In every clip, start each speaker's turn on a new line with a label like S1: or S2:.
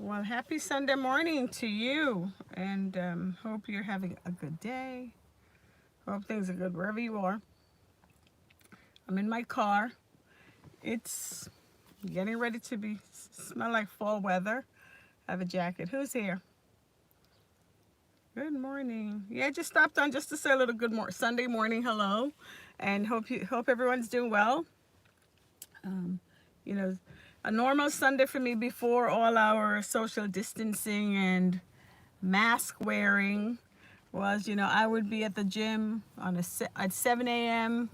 S1: Well, happy Sunday morning to you, and hope you're having a good day. Hope things are good wherever you are. I'm in my car. It's getting ready to be smell like fall weather. I have a jacket. Who's here? Good morning. Yeah, I just stopped on just to say a little Sunday morning hello, and hope everyone's doing well. Um, you know, a normal Sunday for me before all our social distancing and mask wearing was, I would be at the gym at 7 a.m.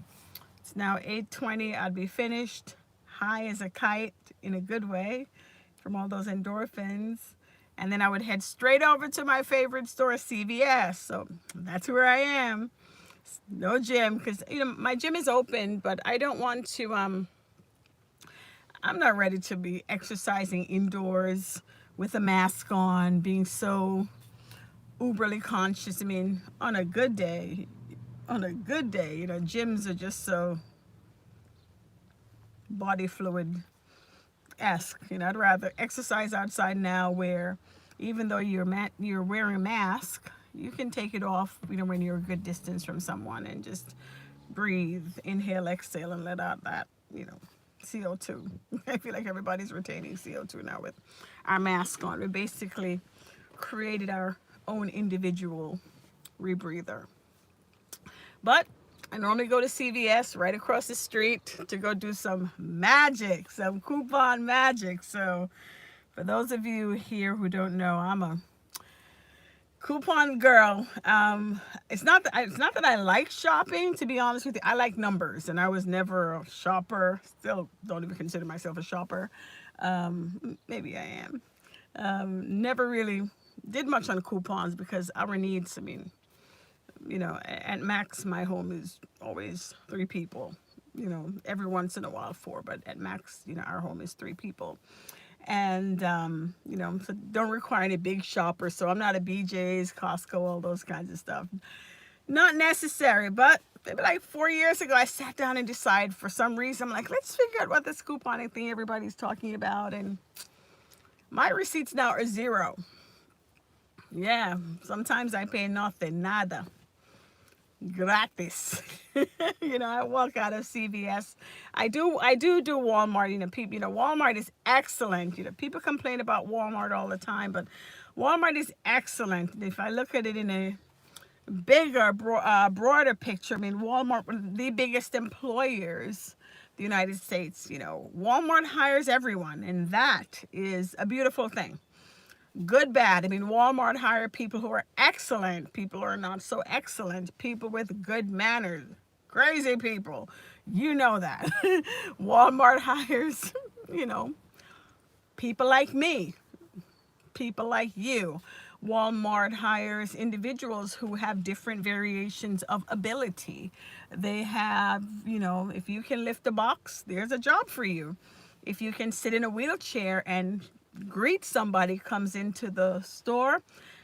S1: It's now 8:20. I'd be finished, high as a kite in a good way from all those endorphins. And then I would head straight over to my favorite store, CVS. So that's where I am. No gym, because my gym is open, but I don't want to. I'm not ready to be exercising indoors with a mask on, being so uberly conscious. I mean, on a good day, gyms are just so body fluid esque. I'd rather exercise outside now, where even though you're wearing a mask, you can take it off. When you're a good distance from someone, and just breathe, inhale, exhale, and let out that CO2. I feel like everybody's retaining CO2 now with our mask on. We basically created our own individual rebreather. But I normally go to CVS right across the street to go do some magic, some coupon magic. So for those of you here who don't know, I'm a coupon girl. It's not that I like shopping, to be honest with you. I like numbers, and I was never a shopper. Still don't even consider myself a shopper. Maybe I am. Never really did much on coupons because our needs, at max, my home is always three people. Every once in a while four, but at max, our home is three people. And, so don't require any big shoppers. So I'm not a BJ's, Costco, all those kinds of stuff. Not necessary, but maybe like 4 years ago, I sat down and decided, for some reason, I'm like, let's figure out what this couponing thing everybody's talking about. And my receipts now are zero. Yeah, sometimes I pay nothing, nada, gratis. I walk out of CVS. I do Walmart. Walmart is excellent. People complain about Walmart all the time, but Walmart is excellent. If I look at it in a bigger, broader picture, Walmart, one of the biggest employers, the United States. Walmart hires everyone, and that is a beautiful thing. Good, bad. Walmart hire people who are excellent, people who are not so excellent, people with good manners, crazy people. You know that. Walmart hires, people like me, people like you. Walmart hires individuals who have different variations of ability. They have, if you can lift a box, there's a job for you. If you can sit in a wheelchair and greet somebody comes into the store,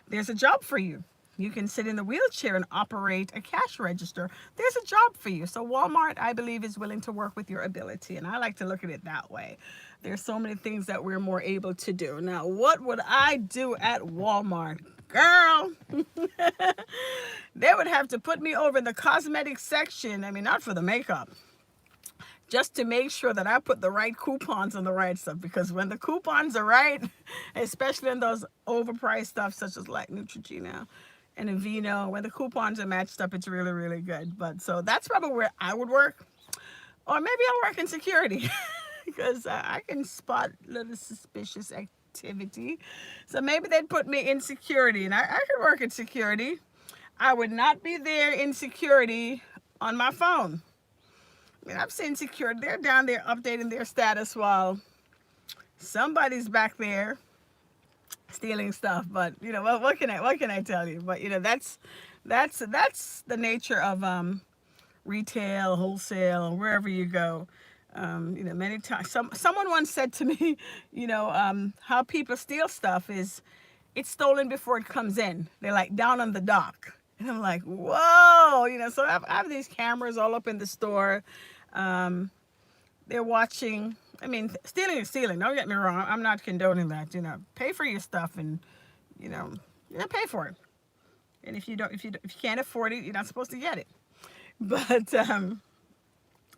S1: there's a job for you. You can sit in the wheelchair and operate a cash register. There's a job for you. So Walmart, I believe, is willing to work with your ability, and I like to look at it that way. There's so many things that we're more able to do. Now, what would I do at Walmart? Girl, they would have to put me over in the cosmetic section. Not for the makeup, just to make sure that I put the right coupons on the right stuff. Because when the coupons are right, especially in those overpriced stuff such as like Neutrogena and Aveeno, when the coupons are matched up, it's really, really good. But so that's probably where I would work. Or maybe I'll work in security because I can spot little suspicious activity. So maybe they'd put me in security, and I could work in security. I would not be there in security on my phone. I've seen security, they're down there updating their status while somebody's back there stealing stuff. But what can I tell you? But that's the nature of retail, wholesale, wherever you go. Many times someone once said to me, how people steal stuff is it's stolen before it comes in. They're like down on the dock. And I'm like, whoa, so I have these cameras all up in the store. They're watching I mean, stealing is stealing. Don't get me wrong. I'm not condoning that. Pay for your stuff and you know, pay for it. And if you can't afford it, you're not supposed to get it. But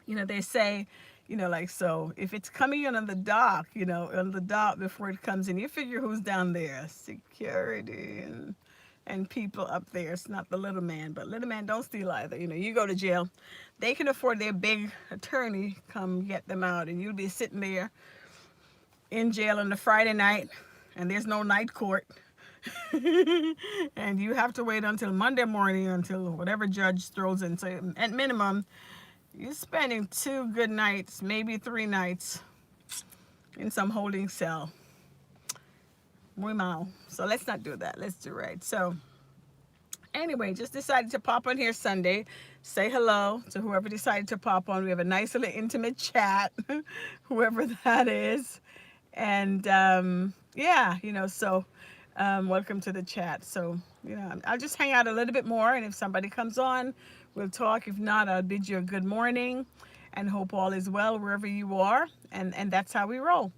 S1: they say, like, so if it's coming in on the dock, on the dock before it comes in, you figure who's down there, security and people up there. It's not the little man, but little man don't steal either. You go to jail, they can afford their big attorney come get them out, and you'll be sitting there in jail on a Friday night, and there's no night court. And you have to wait until Monday morning until whatever judge throws in. So at minimum, you're spending 2 good nights, maybe 3 nights in some holding cell. Muy mal. So let's not do that. Let's do right. So anyway, just decided to pop on here Sunday, say hello to whoever decided to pop on. We have a nice little intimate chat, whoever that is. And yeah, so welcome to the chat. So, I'll just hang out a little bit more, and if somebody comes on, we'll talk. If not, I'll bid you a good morning and hope all is well wherever you are. And that's how we roll.